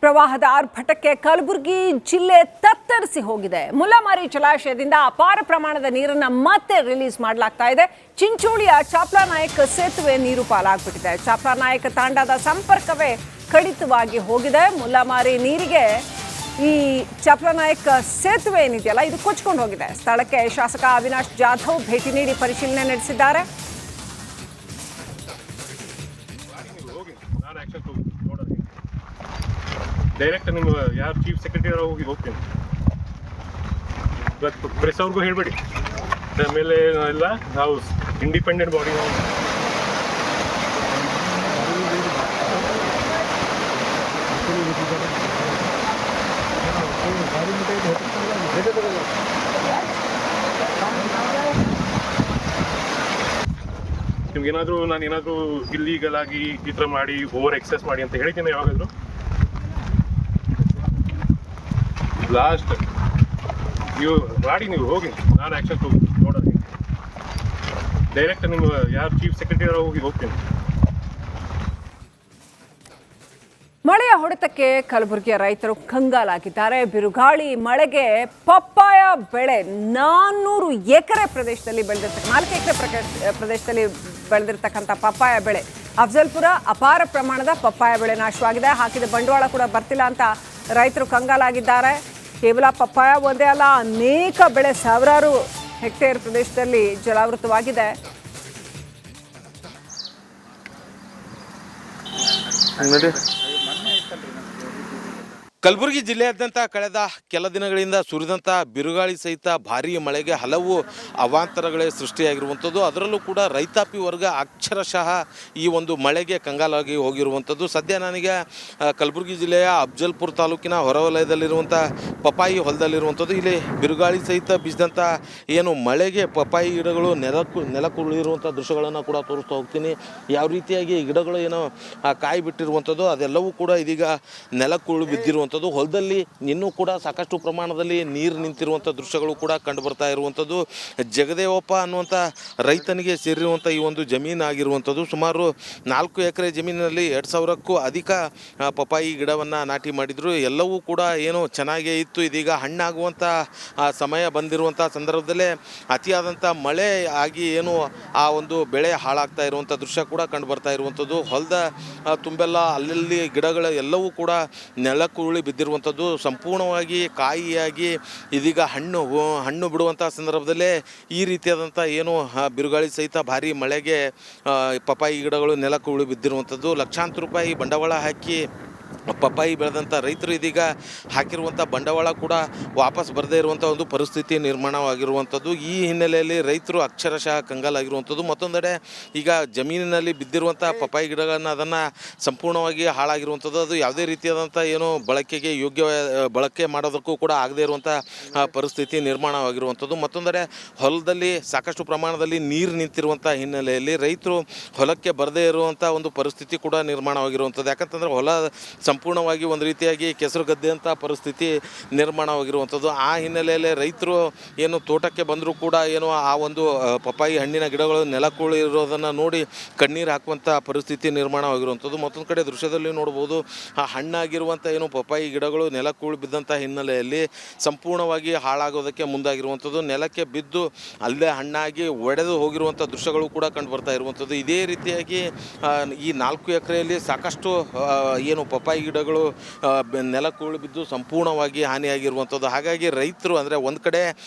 ಪ್ರವಾಹದ ಆರ್ಭಟಕ್ಕೆ ಕಲಬುರಗಿ ಜಿಲ್ಲೆ ತತ್ತರಿಸಿ ಹೋಗಿದೆ. ಮುಲ್ಲಮಾರಿ ಜಲಾಶಯದಿಂದ ಅಪಾರ ಪ್ರಮಾಣದ ನೀರನ್ನು ಮತ್ತೆ ರಿಲೀಸ್ ಮಾಡಲಾಗ್ತಾ ಇದೆ. ಚಿಂಚೋಳಿಯ ಚಾಪ್ಲಾನಾಯಕ ಸೇತುವೆ ನೀರು ಪಾಲಾಗ್ಬಿಟ್ಟಿದೆ. ಚಾಪ್ಲಾನಾಯಕ ತಾಂಡಾದ ಸಂಪರ್ಕವೇ ಕಡಿತವಾಗಿ ಹೋಗಿದೆ. ಮುಲ್ಲಮಾರಿ ನೀರಿಗೆ ಈ ಚಾಪ್ಲಾನಾಯಕ ಸೇತುವೆ ಏನಿದೆಯಲ್ಲ ಇದು ಕೊಚ್ಕೊಂಡು ಹೋಗಿದೆ. ಸ್ಥಳಕ್ಕೆ ಶಾಸಕ ಅವಿನಾಶ್ ಜಾಧವ್ ಭೇಟಿ ನೀಡಿ ಪರಿಶೀಲನೆ ನಡೆಸಿದ್ದಾರೆ. ಡೈರೆಕ್ಟ್ ನಿಮ್ಮ ಯಾರು ಚೀಫ್ ಸೆಕ್ರೆಟರಿ ಹೋಗ್ತೀನಿ, ಇವತ್ತು ಪ್ರೆಸ್ ಅವ್ರಿಗೂ ಹೇಳಬೇಡಿ. ಆಮೇಲೆ ಎಲ್ಲ ನಾವು ಇಂಡಿಪೆಂಡೆಂಟ್ ಬಾಡಿ ನಿಮ್ಗೇನಾದರೂ ನಾನೇನಾದರೂ ಇಲ್ಲೀಗಲ್ ಆಗಿ ಈ ಥರ ಮಾಡಿ ಓವರ್ ಎಕ್ಸೆಸ್ ಮಾಡಿ ಅಂತ ಹೇಳಿದ್ದೀನಿ ಯಾವಾಗಾದರೂ? ಲಾಸ್ಟ್ ನೀವು ಮಾಡಿ, ನೀವು ಹೋಗಿ, ನಾನು ಆ್ಯಕ್ಷನ್ ನೋಡೋದು. ಡೈರೆಕ್ಟ್ ನಿಮ್ಮ ಯಾರು ಚೀಫ್ ಸೆಕ್ರೆಟರಿ ಹೋಗ್ತೀನಿ. ಮಳೆಯ ಹೊಡೆತಕ್ಕೆ ಕಲಬುರಗಿಯ ರೈತರು ಕಂಗಾಲಾಗಿದ್ದಾರೆ. ಬಿರುಗಾಳಿ ಮಳೆಗೆ ಪಪ್ಪಾಯ ಬೆಳೆ 400 ಎಕರೆ ಪ್ರದೇಶದಲ್ಲಿ ಬೆಳೆದಿರ್ತಕ್ಕ 4 ಎಕರೆ ಪ್ರದೇಶದಲ್ಲಿ ಬೆಳೆದಿರ್ತಕ್ಕಂಥ ಪಪ್ಪಾಯ ಬೆಳೆ ಅಫಜಲ್ಪುರ ಅಪಾರ ಪ್ರಮಾಣದ ಪಪ್ಪಾಯ ಬೆಳೆ ನಾಶವಾಗಿದೆ. ಹಾಕಿದ ಬಂಡವಾಳ ಕೂಡ ಬರ್ತಿಲ್ಲ ಅಂತ ರೈತರು ಕಂಗಾಲಾಗಿದ್ದಾರೆ. ಕೇವಲ ಪಪ್ಪಾಯ ಒಂದೇ ಅಲ್ಲ, ಅನೇಕ ಬೆಳೆ ಸಾವಿರಾರು ಹೆಕ್ಟೇರ್ ಪ್ರದೇಶದಲ್ಲಿ ಜಲಾವೃತವಾಗಿದೆ. ಕಲಬುರಗಿ ಜಿಲ್ಲೆಯಾದ್ಯಂತ ಕಳೆದ ಕೆಲ ದಿನಗಳಿಂದ ಸುರಿದಂಥ ಬಿರುಗಾಳಿ ಸಹಿತ ಭಾರೀ ಮಳೆಗೆ ಹಲವು ಅವಾಂತರಗಳೇ ಸೃಷ್ಟಿಯಾಗಿರುವಂಥದ್ದು. ಅದರಲ್ಲೂ ಕೂಡ ರೈತಾಪಿ ವರ್ಗ ಅಕ್ಷರಶಃ ಈ ಒಂದು ಮಳೆಗೆ ಕಂಗಾಲಾಗಿ ಹೋಗಿರುವಂಥದ್ದು. ಸದ್ಯ ನನಗೆ ಕಲಬುರಗಿ ಜಿಲ್ಲೆಯ ಅಫಜಲ್ಪುರ ತಾಲೂಕಿನ ಹೊರವಲಯದಲ್ಲಿರುವಂಥ ಪಪ್ಪಾಯಿ ಹೊಲದಲ್ಲಿರುವಂಥದ್ದು. ಇಲ್ಲಿ ಬಿರುಗಾಳಿ ಸಹಿತ ಬೀಸಿದಂಥ ಏನು ಮಳೆಗೆ ಪಪ್ಪಾಯಿ ಗಿಡಗಳು ನೆಲಕ್ಕುರುಳಿರುವಂಥ ದೃಶ್ಯಗಳನ್ನು ಕೂಡ ತೋರಿಸ್ತಾ ಹೋಗ್ತೀನಿ. ಯಾವ ರೀತಿಯಾಗಿ ಗಿಡಗಳು ಏನೋ ಕಾಯಿ ಬಿಟ್ಟಿರುವಂಥದ್ದು ಅದೆಲ್ಲವೂ ಕೂಡ ಇದೀಗ ನೆಲಕ್ಕುರುಳು ಬಿದ್ದಿರುವಂಥದ್ದು. ಹೊಲದಲ್ಲಿ ಇನ್ನೂ ಕೂಡ ಸಾಕಷ್ಟು ಪ್ರಮಾಣದಲ್ಲಿ ನೀರು ನಿಂತಿರುವಂಥ ದೃಶ್ಯಗಳು ಕೂಡ ಕಂಡು ಬರ್ತಾ ಇರುವಂಥದ್ದು. ಜಗದೇವಪ್ಪ ಅನ್ನುವಂಥ ರೈತನಿಗೆ ಸೇರಿರುವಂಥ ಈ ಒಂದು ಜಮೀನು ಆಗಿರುವಂಥದ್ದು. ಸುಮಾರು 4 ಎಕರೆ ಜಮೀನಿನಲ್ಲಿ 2000ಕ್ಕೂ ಅಧಿಕ ಪಪ್ಪಾಯಿ ಗಿಡವನ್ನು ನಾಟಿ ಮಾಡಿದರು. ಎಲ್ಲವೂ ಕೂಡ ಏನು ಚೆನ್ನಾಗೇ ಇತ್ತು. ಇದೀಗ ಹಣ್ಣಾಗುವಂಥ ಸಮಯ ಬಂದಿರುವಂಥ ಸಂದರ್ಭದಲ್ಲೇ ಅತಿಯಾದಂಥ ಮಳೆ ಆಗಿ ಏನು ಆ ಒಂದು ಬೆಳೆ ಹಾಳಾಗ್ತಾ ಇರುವಂಥ ದೃಶ್ಯ ಕೂಡ ಕಂಡು ಬರ್ತಾ ಇರುವಂಥದ್ದು. ಹೊಲದ ತುಂಬೆಲ್ಲ ಅಲ್ಲಲ್ಲಿ ಗಿಡಗಳ ಎಲ್ಲವೂ ಕೂಡ ನೆಲಕ್ಕುರುಳಿ ಬಿದ್ದಿರುವಂಥದ್ದು. ಸಂಪೂರ್ಣವಾಗಿ ಕಾಯಿಯಾಗಿ ಇದೀಗ ಹಣ್ಣು ಬಿಡುವಂಥ ಸಂದರ್ಭದಲ್ಲೇ ಈ ರೀತಿಯಾದಂಥ ಏನು ಬಿರುಗಾಳಿ ಸಹಿತ ಭಾರಿ ಮಳೆಗೆ ಪಪ್ಪಾಯಿ ಗಿಡಗಳು ನೆಲಕ್ಕುರುಳಿ ಬಿದ್ದಿರುವಂಥದ್ದು. ಲಕ್ಷಾಂತರ ರೂಪಾಯಿ ಬಂಡವಾಳ ಹಾಕಿ ಪಪ್ಪಾಯಿ ಬೆಳೆದಂಥ ರೈತರು ಇದೀಗ ಹಾಕಿರುವಂಥ ಬಂಡವಾಳ ಕೂಡ ವಾಪಸ್ ಬರದೇ ಇರುವಂಥ ಒಂದು ಪರಿಸ್ಥಿತಿ ನಿರ್ಮಾಣವಾಗಿರುವಂಥದ್ದು. ಈ ಹಿನ್ನೆಲೆಯಲ್ಲಿ ರೈತರು ಅಕ್ಷರಶಃ ಕಂಗಾಲಾಗಿರುವಂಥದ್ದು. ಮತ್ತೊಂದೆಡೆ ಈಗ ಜಮೀನಿನಲ್ಲಿ ಬಿದ್ದಿರುವಂಥ ಪಪ್ಪಾಯಿ ಗಿಡಗಳನ್ನು ಅದನ್ನು ಸಂಪೂರ್ಣವಾಗಿ ಹಾಳಾಗಿರುವಂಥದ್ದು. ಅದು ಯಾವುದೇ ರೀತಿಯಾದಂಥ ಏನು ಬಳಕೆಗೆ ಯೋಗ್ಯ ಬಳಕೆ ಮಾಡೋದಕ್ಕೂ ಕೂಡ ಆಗದೇ ಇರುವಂಥ ಪರಿಸ್ಥಿತಿ ನಿರ್ಮಾಣವಾಗಿರುವಂಥದ್ದು. ಮತ್ತೊಂದೆಡೆ ಹೊಲದಲ್ಲಿ ಸಾಕಷ್ಟು ಪ್ರಮಾಣದಲ್ಲಿ ನೀರು ನಿಂತಿರುವಂಥ ಹಿನ್ನೆಲೆಯಲ್ಲಿ ರೈತರು ಹೊಲಕ್ಕೆ ಬರದೇ ಇರುವಂಥ ಒಂದು ಪರಿಸ್ಥಿತಿ ಕೂಡ ನಿರ್ಮಾಣವಾಗಿರುವಂಥದ್ದು. ಯಾಕಂತಂದರೆ ಹೊಲ ಸಂಪೂರ್ಣವಾಗಿ ಒಂದು ರೀತಿಯಾಗಿ ಕೆಸರು ಗದ್ದೆ ಅಂತ ಪರಿಸ್ಥಿತಿ ನಿರ್ಮಾಣವಾಗಿರುವಂಥದ್ದು. ಆ ಹಿನ್ನೆಲೆಯಲ್ಲಿ ರೈತರು ಏನು ತೋಟಕ್ಕೆ ಬಂದರೂ ಕೂಡ ಏನು ಆ ಒಂದು ಪಪ್ಪಾಯಿ ಹಣ್ಣಿನ ಗಿಡಗಳು ನೆಲಕ್ಕುರುಳಿರೋದನ್ನು ನೋಡಿ ಕಣ್ಣೀರು ಹಾಕುವಂಥ ಪರಿಸ್ಥಿತಿ ನಿರ್ಮಾಣವಾಗಿರುವಂಥದ್ದು. ಮತ್ತೊಂದು ಕಡೆ ದೃಶ್ಯದಲ್ಲಿ ನೋಡ್ಬೋದು, ಆ ಹಣ್ಣಾಗಿರುವಂಥ ಏನು ಪಪ್ಪಾಯಿ ಗಿಡಗಳು ನೆಲಕ್ಕುರುಳಿ ಬಿದ್ದಂಥ ಹಿನ್ನೆಲೆಯಲ್ಲಿ ಸಂಪೂರ್ಣವಾಗಿ ಹಾಳಾಗೋದಕ್ಕೆ ಮುಂದಾಗಿರುವಂಥದ್ದು. ನೆಲಕ್ಕೆ ಬಿದ್ದು ಅಲ್ಲೇ ಹಣ್ಣಾಗಿ ಒಡೆದು ಹೋಗಿರುವಂಥ ದೃಶ್ಯಗಳು ಕೂಡ ಕಂಡು ಬರ್ತಾ ಇರುವಂಥದ್ದು. ಇದೇ ರೀತಿಯಾಗಿ ಈ 4 ಎಕರೆಯಲ್ಲಿ ಸಾಕಷ್ಟು ಏನು ಪಪ್ಪಾಯಿ ಗಿಡಗಳು ನೆಲಕ್ಕುರುಳಿ ಬಿದ್ದು ಸಂಪೂರ್ಣವಾಗಿ ಹಾನಿಯಾಗಿರುವಂಥದ್ದು. ಹಾಗಾಗಿ ರೈತರು ಅಂದರೆ ಒಂದು ಕಡೆ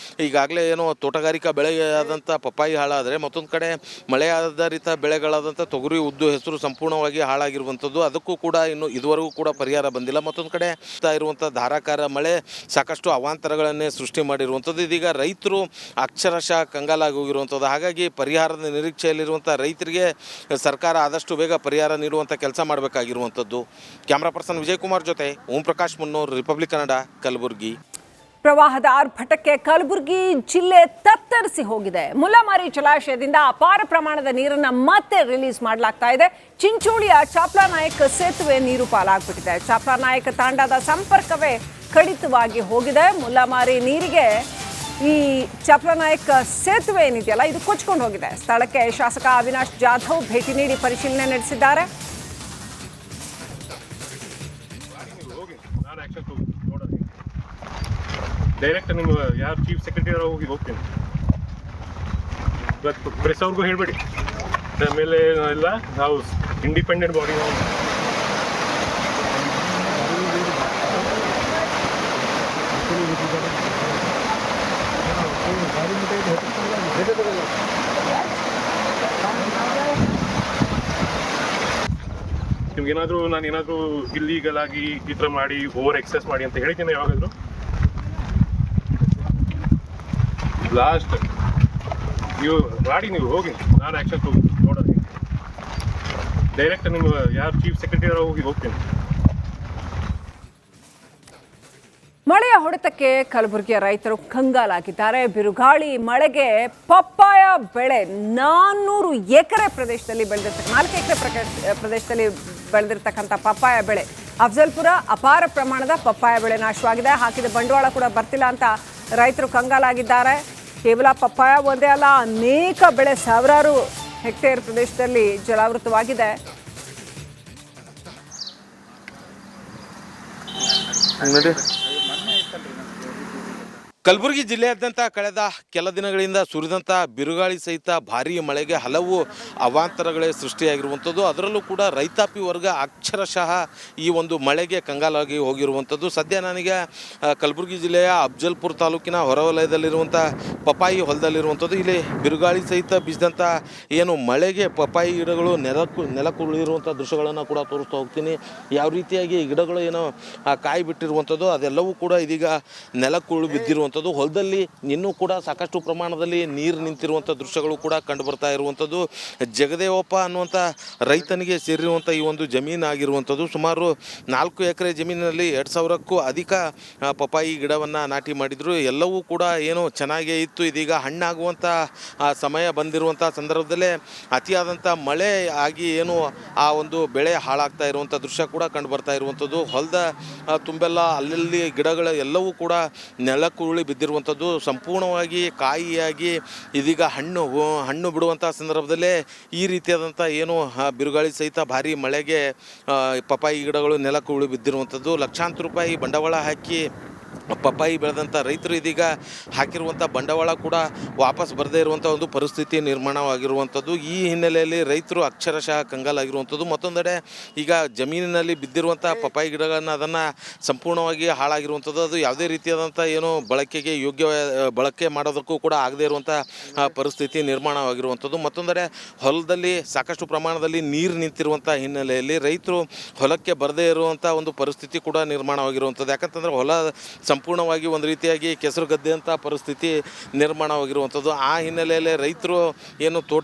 ಈಗಾಗಲೇ ಏನೋ ತೋಟಗಾರಿಕಾ ಬೆಳೆಯಾದಂಥ ಪಪ್ಪಾಯಿ ಹಾಳಾದರೆ, ಮತ್ತೊಂದು ಕಡೆ ಮಳೆ ಆಧಾರಿತ ಬೆಳೆಗಳಾದಂಥ ತೊಗರಿ, ಉದ್ದು, ಹೆಸರು ಸಂಪೂರ್ಣವಾಗಿ ಹಾಳಾಗಿರುವಂಥದ್ದು. ಅದಕ್ಕೂ ಕೂಡ ಇನ್ನು ಇದುವರೆಗೂ ಕೂಡ ಪರಿಹಾರ ಬಂದಿಲ್ಲ. ಮತ್ತೊಂದು ಕಡೆ ಇರುವಂಥ ಧಾರಾಕಾರ ಮಳೆ ಸಾಕಷ್ಟು ಅವಾಂತರಗಳನ್ನೇ ಸೃಷ್ಟಿ ಮಾಡಿರುವಂಥದ್ದು. ಇದೀಗ ರೈತರು ಅಕ್ಷರಶಃ ಕಂಗಾಲಾಗಿ ಹೋಗಿರುವಂಥದ್ದು. ಹಾಗಾಗಿ ಪರಿಹಾರದ ನಿರೀಕ್ಷೆಯಲ್ಲಿರುವಂಥ ರೈತರಿಗೆ ಸರ್ಕಾರ ಆದಷ್ಟು ಬೇಗ ಪರಿಹಾರ ನೀಡುವಂಥ ಕೆಲಸ ಮಾಡಬೇಕಾಗಿರುವಂಥದ್ದು. ಕ್ಯಾಮ್ರಾ ಪರ್ಸನ್ ವಿಜಯ್ ಕುಮಾರ್ ಜೊತೆ ಓಂ ಪ್ರಕಾಶ್ ಮುನ್ನೂರ್, ರಿಪಬ್ಲಿಕ್ ಕನ್ನಡ, ಕಲಬುರಗಿ. ಪ್ರವಾಹದ ಆರ್ಭಟಕ್ಕೆ ಕಲಬುರಗಿ ಜಿಲ್ಲೆ ತತ್ತರಿಸಿ ಹೋಗಿದೆ. ಮುಲ್ಲಮಾರಿ ಜಲಾಶಯದಿಂದ ಅಪಾರ ಪ್ರಮಾಣದ ನೀರನ್ನು ಮತ್ತೆ ರಿಲೀಸ್ ಮಾಡಲಾಗ್ತಾ ಇದೆ. ಚಿಂಚೋಳಿಯ ಚಾಪ್ಲಾನಾಯಕ ಸೇತುವೆ ನೀರು ಪಾಲಾಗ್ಬಿಟ್ಟಿದೆ. ಚಾಪ್ಲಾನಾಯಕ ತಾಂಡಾದ ಸಂಪರ್ಕವೇ ಕಡಿತವಾಗಿ ಹೋಗಿದೆ. ಮುಲ್ಲಮಾರಿ ನೀರಿಗೆ ಈ ಚಾಪ್ಲಾನಾಯಕ ಸೇತುವೆ ಏನಿದೆಯಲ್ಲ ಇದು ಕೊಚ್ಕೊಂಡು ಹೋಗಿದೆ. ಸ್ಥಳಕ್ಕೆ ಶಾಸಕ ಅವಿನಾಶ್ ಜಾಧವ್ ಭೇಟಿ ನೀಡಿ ಪರಿಶೀಲನೆ ನಡೆಸಿದ್ದಾರೆ. ನಾನು ಆ್ಯಕ್ಷನ್ ನೋಡೋದು ಡೈರೆಕ್ಟ್ ನಿಮ್ಮ ಯಾರು ಚೀಫ್ ಸೆಕ್ರೆಟರಿ ಹೋಗ್ತೀನಿ. ಇವತ್ತು ಪ್ರೆಸ್ ಅವ್ರಿಗೂ ಹೇಳಬೇಡಿ, ಆಮೇಲೆ ಎಲ್ಲ ನಾವು ಇಂಡಿಪೆಂಡೆಂಟ್ ಬಾಡಿ. ನಿಮ್ಗೇನಾದರೂ ನಾನು ಏನಾದರೂ ಇಲ್ಲೀಗಲ್ ಆಗಿ ಈ ಥರ ಮಾಡಿ ಓವರ್ ಎಕ್ಸೆಸ್ ಮಾಡಿ ಅಂತ ಹೇಳಿದ್ದೀನಿ ಯಾವಾಗಾದರೂ? ಲಾಸ್ಟ್ ನೀವು ಮಾಡಿ, ನೀವು ಹೋಗಿ, ನಾನು ಆ್ಯಕ್ಷನ್ ನೋಡೋದು ಡೈರೆಕ್ಟ್ ನಿಮ್ಮ ಯಾರು ಚೀಫ್ ಸೆಕ್ರೆಟರಿ ಹೋಗ್ತೀನಿ. ಮಳೆಯ ಹೊಡೆತಕ್ಕೆ ಕಲಬುರಗಿಯ ರೈತರು ಕಂಗಾಲಾಗಿದ್ದಾರೆ. ಬಿರುಗಾಳಿ ಮಳೆಗೆ ಪಪ್ಪಾಯ ಬೆಳೆ 400 ಎಕರೆ ಪ್ರದೇಶದಲ್ಲಿ ಬೆಳೆದಿರ್ತಕ್ಕ 4 ಎಕರೆ ಪ್ರದೇಶದಲ್ಲಿ ಬೆಳೆದಿರ್ತಕ್ಕಂಥ ಪಪ್ಪಾಯ ಬೆಳೆ ಅಫ್ಜಲ್ಪುರ ಅಪಾರ ಪ್ರಮಾಣದ ಪಪ್ಪಾಯ ಬೆಳೆ ನಾಶವಾಗಿದೆ. ಹಾಕಿದ ಬಂಡವಾಳ ಕೂಡ ಬರ್ತಿಲ್ಲ ಅಂತ ರೈತರು ಕಂಗಾಲಾಗಿದ್ದಾರೆ. ಕೇವಲ ಪಪ್ಪಾಯ ಒಂದೇ ಅಲ್ಲ, ಅನೇಕ ಬೆಳೆ ಸಾವಿರಾರು ಹೆಕ್ಟೇರ್ ಪ್ರದೇಶದಲ್ಲಿ ಜಲಾವೃತವಾಗಿದೆ. ಕಲಬುರಗಿ ಜಿಲ್ಲೆಯಾದ್ಯಂತ ಕಳೆದ ಕೆಲ ದಿನಗಳಿಂದ ಸುರಿದಂಥ ಬಿರುಗಾಳಿ ಸಹಿತ ಭಾರೀ ಮಳೆಗೆ ಹಲವು ಅವಾಂತರಗಳೇ ಸೃಷ್ಟಿಯಾಗಿರುವಂಥದ್ದು. ಅದರಲ್ಲೂ ಕೂಡ ರೈತಾಪಿ ವರ್ಗ ಅಕ್ಷರಶಃ ಈ ಒಂದು ಮಳೆಗೆ ಕಂಗಾಲಾಗಿ ಹೋಗಿರುವಂಥದ್ದು. ಸದ್ಯ ನನಗೆ ಕಲಬುರಗಿ ಜಿಲ್ಲೆಯ ಅಫ್ಜಲ್ಪುರ ತಾಲೂಕಿನ ಹೊರವಲಯದಲ್ಲಿರುವಂಥ ಪಪ್ಪಾಯಿ ಹೊಲದಲ್ಲಿರುವಂಥದ್ದು. ಇಲ್ಲಿ ಬಿರುಗಾಳಿ ಸಹಿತ ಬೀಸಿದಂಥ ಏನು ಮಳೆಗೆ ಪಪ್ಪಾಯಿ ಗಿಡಗಳು ನೆಲಕ್ಕುರುಳಿರುವಂಥ ದೃಶ್ಯಗಳನ್ನು ಕೂಡ ತೋರಿಸ್ತಾ ಹೋಗ್ತೀನಿ. ಯಾವ ರೀತಿಯಾಗಿ ಗಿಡಗಳು ಏನೋ ಕಾಯಿ ಬಿಟ್ಟಿರುವಂಥದ್ದು ಅದೆಲ್ಲವೂ ಕೂಡ ಇದೀಗ ನೆಲಕ್ಕುರುಳು ಬಿದ್ದಿರುವಂಥದ್ದು. ಹೊಲದಲ್ಲಿ ಇನ್ನೂ ಕೂಡ ಸಾಕಷ್ಟು ಪ್ರಮಾಣದಲ್ಲಿ ನೀರು ನಿಂತಿರುವಂಥ ದೃಶ್ಯಗಳು ಕೂಡ ಕಂಡು ಬರ್ತಾ ಇರುವಂಥದ್ದು. ಜಗದೇವಪ್ಪ ಅನ್ನುವಂಥ ರೈತನಿಗೆ ಸೇರಿರುವಂಥ ಈ ಒಂದು ಜಮೀನು ಆಗಿರುವಂಥದ್ದು. ಸುಮಾರು 4 ಎಕರೆ ಜಮೀನಿನಲ್ಲಿ 2000ಕ್ಕೂ ಅಧಿಕ ಪಪ್ಪಾಯಿ ಗಿಡವನ್ನು ನಾಟಿ ಮಾಡಿದರು. ಎಲ್ಲವೂ ಕೂಡ ಏನು ಚೆನ್ನಾಗೇ ಇತ್ತು. ಇದೀಗ ಹಣ್ಣಾಗುವಂಥ ಸಮಯ ಬಂದಿರುವಂಥ ಸಂದರ್ಭದಲ್ಲೇ ಅತಿಯಾದಂಥ ಮಳೆ ಆಗಿ ಏನು ಆ ಒಂದು ಬೆಳೆ ಹಾಳಾಗ್ತಾ ಇರುವಂಥ ದೃಶ್ಯ ಕೂಡ ಕಂಡು ಬರ್ತಾ ಇರುವಂಥದ್ದು. ಹೊಲದ ತುಂಬೆಲ್ಲ ಅಲ್ಲಲ್ಲಿ ಗಿಡಗಳು ಎಲ್ಲವೂ ಕೂಡ ನೆಲಕ್ಕುರುಳಿ ಬಿದ್ದಿರುವಂಥದ್ದು. ಸಂಪೂರ್ಣವಾಗಿ ಕಾಯಿಯಾಗಿ ಇದೀಗ ಹಣ್ಣು ಬಿಡುವಂಥ ಸಂದರ್ಭದಲ್ಲೇ ಈ ರೀತಿಯಾದಂಥ ಏನು ಬಿರುಗಾಳಿ ಸಹಿತ ಭಾರೀ ಮಳೆಗೆ ಪಪ್ಪಾಯಿ ಗಿಡಗಳು ನೆಲಕ್ಕುರುಳಿ ಬಿದ್ದಿರುವಂಥದ್ದು. ಲಕ್ಷಾಂತರ ರೂಪಾಯಿ ಬಂಡವಾಳ ಹಾಕಿ ಪಪ್ಪಾಯಿ ಬೆಳೆದಂಥ ರೈತರು ಇದೀಗ ಹಾಕಿರುವಂಥ ಬಂಡವಾಳ ಕೂಡ ವಾಪಸ್ ಬರದೇ ಇರುವಂಥ ಒಂದು ಪರಿಸ್ಥಿತಿ ನಿರ್ಮಾಣವಾಗಿರುವಂಥದ್ದು. ಈ ಹಿನ್ನೆಲೆಯಲ್ಲಿ ರೈತರು ಅಕ್ಷರಶಃ ಕಂಗಾಲಾಗಿರುವಂಥದ್ದು. ಮತ್ತೊಂದೆಡೆ ಈಗ ಜಮೀನಿನಲ್ಲಿ ಬಿದ್ದಿರುವಂಥ ಪಪ್ಪಾಯಿ ಗಿಡಗಳನ್ನು ಅದನ್ನು ಸಂಪೂರ್ಣವಾಗಿ ಹಾಳಾಗಿರುವಂಥದ್ದು. ಅದು ಯಾವುದೇ ರೀತಿಯಾದಂಥ ಏನು ಬಳಕೆಗೆ ಯೋಗ್ಯ ಬಳಕೆ ಮಾಡೋದಕ್ಕೂ ಕೂಡ ಆಗದೇ ಇರುವಂಥ ಪರಿಸ್ಥಿತಿ ನಿರ್ಮಾಣವಾಗಿರುವಂಥದ್ದು. ಮತ್ತೊಂದೆಡೆ ಹೊಲದಲ್ಲಿ ಸಾಕಷ್ಟು ಪ್ರಮಾಣದಲ್ಲಿ ನೀರು ನಿಂತಿರುವಂಥ ಹಿನ್ನೆಲೆಯಲ್ಲಿ ರೈತರು ಹೊಲಕ್ಕೆ ಬರದೇ ಇರುವಂಥ ಒಂದು ಪರಿಸ್ಥಿತಿ ಕೂಡ ನಿರ್ಮಾಣವಾಗಿರುವಂಥದ್ದು. ಯಾಕಂತಂದರೆ ಹೊಲ ಸಂಪೂರ್ಣವಾಗಿ ಒಂದು ರೀತಿಯಾಗಿ ಕೆಸರು ಗದ್ದೆ ಅಂತ ಪರಿಸ್ಥಿತಿ ನಿರ್ಮಾಣವಾಗಿರುವಂಥದ್ದು. ಆ ಹಿನ್ನೆಲೆಯಲ್ಲಿ ರೈತರು ಏನು ತೋಟ